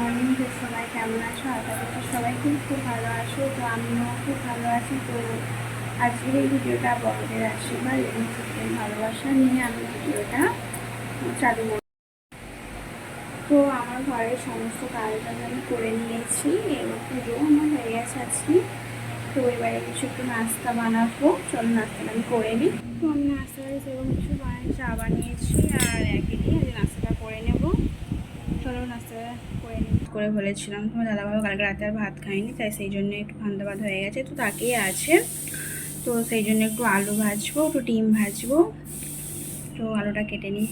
Morning. তো সবাই কেমন আছো? আশা করছি সবাই খুব ভালো আছো। তো আমিও খুব ভালো আছি। তো আজকের এই ভিডিওটা বড়দের আশীর্বাদ এবং ছোটদের ভালোবাসা নিয়ে আমি ভিডিওটা চালু করি। তো আমার ঘরের সমস্ত কাজ আমি করে নিয়েছি এবং পুজো আমার হয়ে গেছে আজকে। তো এবারে কিছু একটু নাস্তা বানাবো, চলো নাস্তাটা আমি করে নিই। তো আমি নাস্তা সেরকম কিছু বানিয়ে চা বানিয়েছি আর একই দিয়ে নাস্তাটা করে নেবো। চলো নাস্তা করে ফেলেছিলাম। তোমার দাদাভাইও কালকে রাতে আর ভাত খাইনি, তাই সেই জন্য একটু ভাত হয়ে গেছে, তো তাকেই আছে। তো সেই জন্য একটু আলু ভাজবো, একটু ডিম ভাজবো। তো আলুটা কেটে নিই।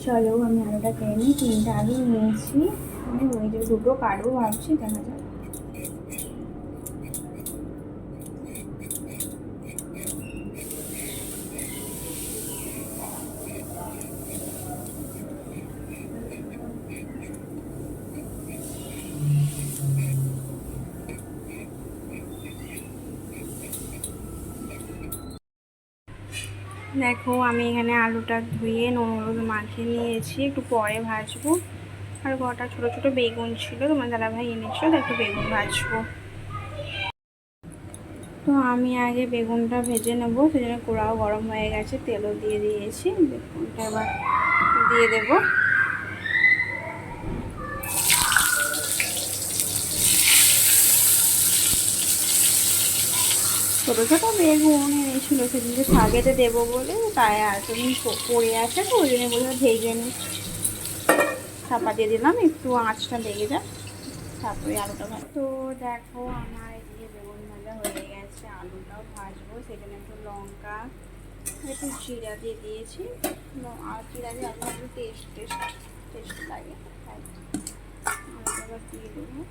চলো আমি আলুটা কেটে নিই। 3টা আলু নিয়েছি, মানে ওই যে 2টো কাটবো ভাবছি, দেখা যাক। দেখো আমি এখানে আলুটা ধুয়ে নুন হলুদ মাখিয়ে নিয়েছি, একটু পরে ভাজবো। আর কটা ছোটো ছোটো বেগুন ছিল, তোমার দাদাভাই এনেছিল, তো একটু বেগুন ভাজবো। তো আমি আগে বেগুনটা ভেজে নেবো, সেজন্য কড়াও গরম হয়ে গেছে, তেলও দিয়ে দিয়েছি। বেগুনটা এবার দিয়ে দেব। ছোটো ছোটো বেগুন এনেছিল সেদিনকে শাকেতে দেবো বলে, তাই এতদিন পড়ে আছে, তো ওই জন্য বলে ভেজে নিই। চাপা দিয়ে দিলাম, একটু আঁচটা লেগে যায়, তারপরে আলুটা ভাজ। তো দেখো আমার এদিকে বেগুন ভাজা হয়ে গেছে, আলুটাও ভাজবো, সেখানে একটু লঙ্কা একটু জিরা দিয়ে দিয়েছি। আর জিরা দিয়ে আলু একটু টেস্ট লাগে, তাই আলুটা আবার দিয়ে দেবো।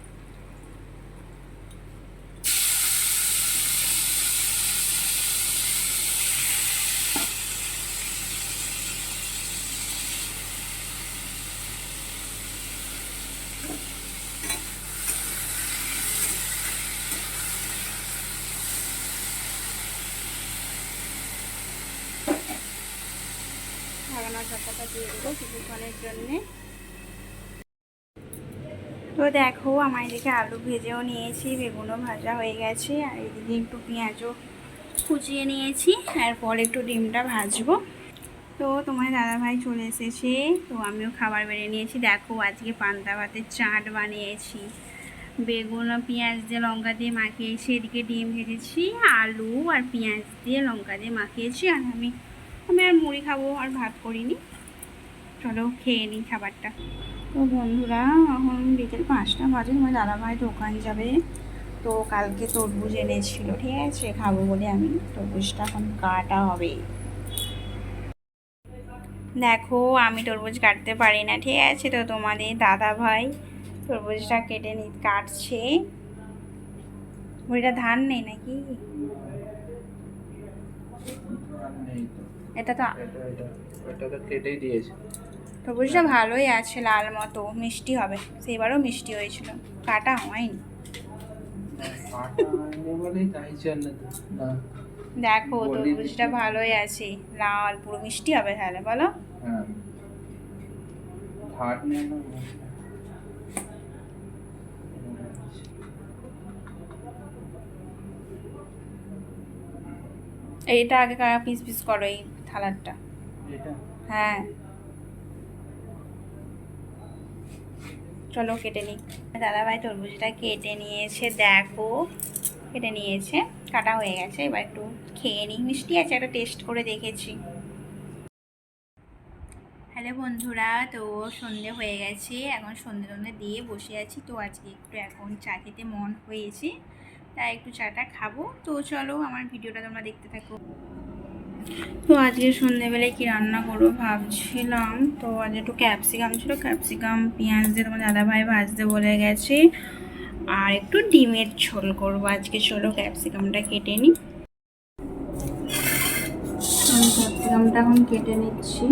ঢাকনা চাপাটা দিয়ে দেবো কিছুক্ষণের জন্যে। তো দেখো আমার এদিকে আলু ভেজেও নিয়েছি, বেগুনও ভাজা হয়ে গেছে, আর এদিকে একটু পেঁয়াজও কুচিয়ে নিয়েছি, এরপর একটু ডিমটা ভাজবো। তো তোমার দাদাভাই চলে এসেছে, তো আমিও খাবার বেড়ে নিয়েছি। দেখো আজকে পান্তা ভাতের চাট বানিয়েছি, বেগুন আর পেঁয়াজ দিয়ে লঙ্কা দিয়ে মাখিয়েছি, এদিকে ডিম ভেজেছি, আলু আর পেঁয়াজ দিয়ে লঙ্কা দিয়ে মাখিয়েছি। আর আমি আর মুড়ি খাবো, আর ভাত করিনি। চলো খেয়ে নিই খাবারটা। তো বন্ধুরা এখন বিকেল 5টা বাজে, তোমার দাদাভাই দোকান যাবে। তো কালকে তরমুজ এনেছিল, ঠিক আছে, খাবো বলে আমি তরমুজটা এখন কাটা হবে। দেখো আমি তরমুজ কাটতে পারি না, ঠিক আছে, তো তোমাদের দাদাভাই তরমুজটা কাটছে। ওইটা ধান নেই নাকি? এটা তো কেটেই দিয়েছে। তরমুজটা ভালোই আছে, লাল মতো, মিষ্টি হবে, সেইবারও মিষ্টি হয়েছিল, কাটা হয়নি। দেখো তরমুজটা ভালোই আছে, লাল পুরো মিষ্টি হবে, তাহলে বলো। এইটা আগে পিস পিস করো, এই থালারটা। হ্যাঁ চলো কেটে নিই। দাদাভাই তরমুজটা কেটে নিয়েছে, দেখো কেটে নিয়েছে, কাটা হয়ে গেছে। এবার একটু খেয়ে নিই, মিষ্টি আছে, একটা টেস্ট করে দেখেছি। হ্যালো বন্ধুরা, তো সন্ধে হয়ে গেছে, এখন সন্ধে দিয়ে বসে আছি। তো আজকে একটু এখন চা খেতে মন হয়েছে, তাই একটু চাটা খাবো। তো চলো আমার ভিডিওটা তোমরা দেখতে থাকো। তো আজকে সন্ধেবেলায় কি রান্না করবো ভাবছিলাম, তো আজ একটু ক্যাপসিকাম ছিল, ক্যাপসিকাম পেঁয়াজ দিয়ে তোমার দাদাভাই ভাজতে বলে গেছে, আর একটু ডিমের ঝোল করবো আজকে। চলো ক্যাপসিকামটা কেটে নিই। ক্যাপসিকামটা এখন কেটে নিচ্ছি।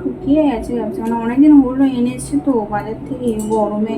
শুকিয়ে গেছে ক্যাপসিকাম, অনেকদিন হলো এনেছি তো বাজার থেকে, গরমে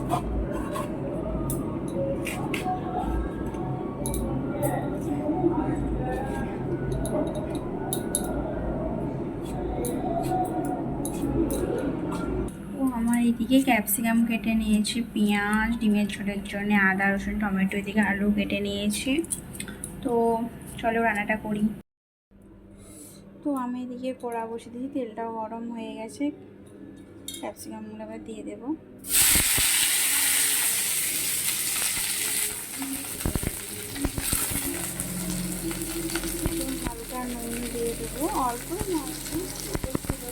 আমার এদিকে ক্যাপসিকাম কেটে নিয়েছি, পেঁয়াজ, ডিমের ঝোলের জন্য আদা, রসুন, টমেটো, এদিকে আলু কেটে নিয়েছি। তো চলো রান্নাটা করি। তো আমি এদিকে কড়া বসে দিয়েছি, তেলটাও গরম হয়ে গেছে। ক্যাপসিকামগুলো আবার দিয়ে দেবো। হালকা নুন দিয়ে দেবো, অল্প না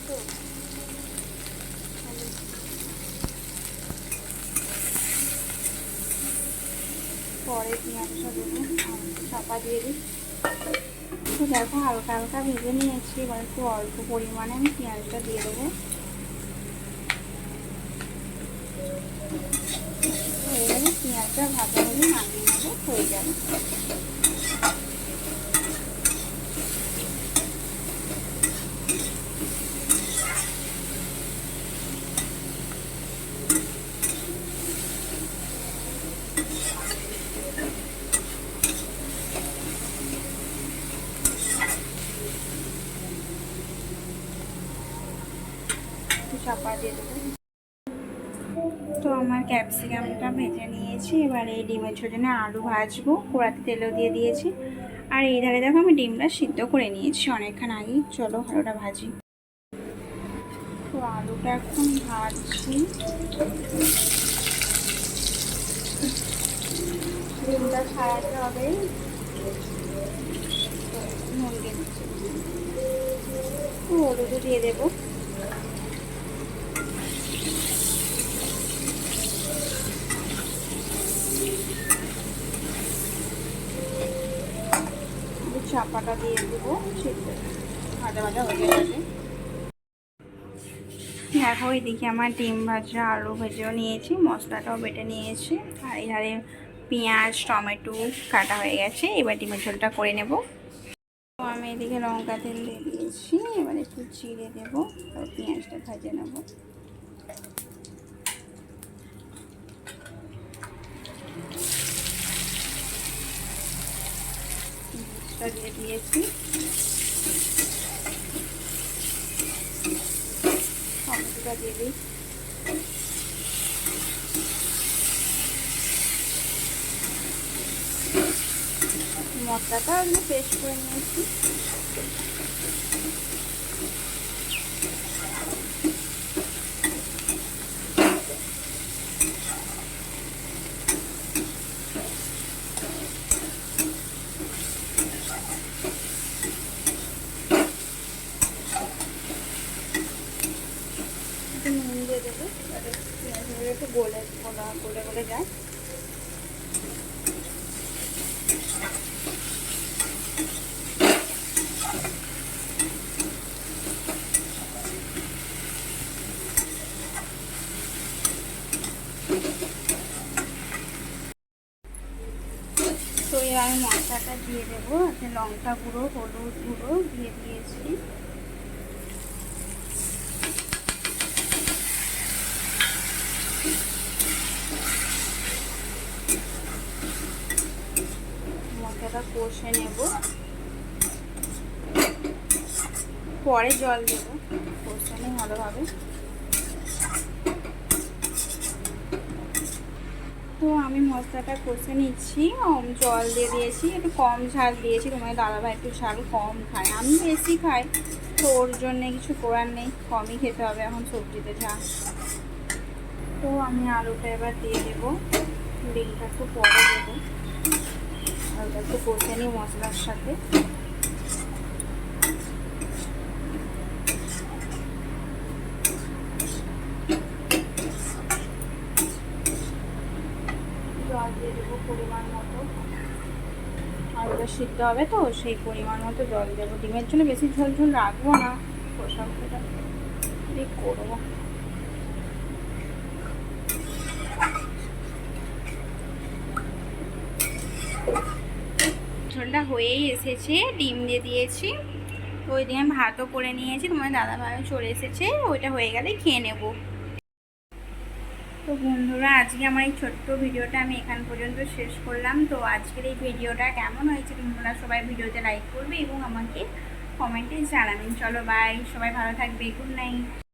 তো। পরে পেঁয়াজটা দেবো, চাপা দিয়ে দিই। তো দেখো হালকা হালকা ভেজে নিয়েছি, এবার একটু অল্প পরিমাণে আমি পেঁয়াজটা দিয়ে দেবো। হয়ে গেলে পেঁয়াজটা ভাজা হলে নামিয়ে নেবো, হয়ে যাবে। চাপা দিয়ে দেবো। তো আমার ক্যাপসিকামটা ভেজে নিয়েছি, এবার এই ডিমের ঝোলে আলু ভাজবো, কড়াতে তেলও দিয়ে দিয়েছি। আর এই ধারে দেখো আমি ডিমটা সিদ্ধ করে নিয়েছি অনেকক্ষণ আগেই। চলো আলুটা ভাজি। তো আলুটা এখন ভাজছি, ডিমটা ছাড়াতে হবে। নুন দিয়ে দিচ্ছি, হলুদও দিয়ে দেবো। চাপাটা দিয়ে দেবো, ভাজা ভাজা হয়ে যাবে। দেখো এদিকে আমার ডিম ভাজা, আলু ভেজেও নিয়েছি, মশলাটাও বেটে নিয়েছি। আর এখানে পেঁয়াজ, টমেটো কাটা হয়ে গেছে। এবার ডিমের ঝোলটা করে নেব। তো আমি এদিকে লঙ্কা তেল দিয়ে দিয়েছি, এবার একটু জিরে দেবো, আর পেঁয়াজটা ভেজে নেব। দিয়ে দিয়েছি, টমেটোটা দিয়ে দিই। মশলাটা আমি পেস্ট করে নিয়েছি। নুন দিয়ে দেবো, একটু গলে গলে যায়। তো এবার আমি মশলাটা দিয়ে দেবো, লঙ্কা গুঁড়ো, হলুদ গুঁড়ো দিয়ে দিয়েছি। মশলাটা কষে নেব, পরে জল দেবো, কষে নিই ভালোভাবে। তো আমি মশলাটা কষে নিচ্ছি, জল দিয়ে দিয়েছি, একটু কম ঝাল দিয়েছি। তোমার দাদাভাই একটু ঝাল কম খায়, আমি বেশি খাই, তো ওর জন্যে কিছু করার নেই, কমই খেতে হবে এখন সবজিতে ঝাল। তো আমি আলুটা এবার দিয়ে দেবো, ডিমটা একটু পরে দেবো। আলুটা একটু কষে নিই মশলার সাথে। জল দিয়ে দেবো পরিমাণ মতো, আলুটা সিদ্ধ হবে তো সেই পরিমাণ মতো জল দেবো। ডিমের জন্য বেশি ঝোল ঝোল রাখবো না, কষাটা করবো। ঝোলটা হয়েই এসেছে, ডিম দিয়ে দিয়েছি। তো ওই দিন ভাতও করে নিয়েছি, তোমার দাদাভাইও চলে এসেছে, ওইটা হয়ে গেলে খেয়ে নেব। তো বন্ধুরা, আজকে আমার এই ছোট্ট ভিডিওটা আমি এখান পর্যন্ত শেষ করলাম। তো আজকের এই ভিডিওটা কেমন হয়েছে তোমরা সবাই ভিডিওতে লাইক করবে এবং আমাকে কমেন্টে জানাবেন। চলো বাই, সবাই ভালো থাকবে, গুড নাইট।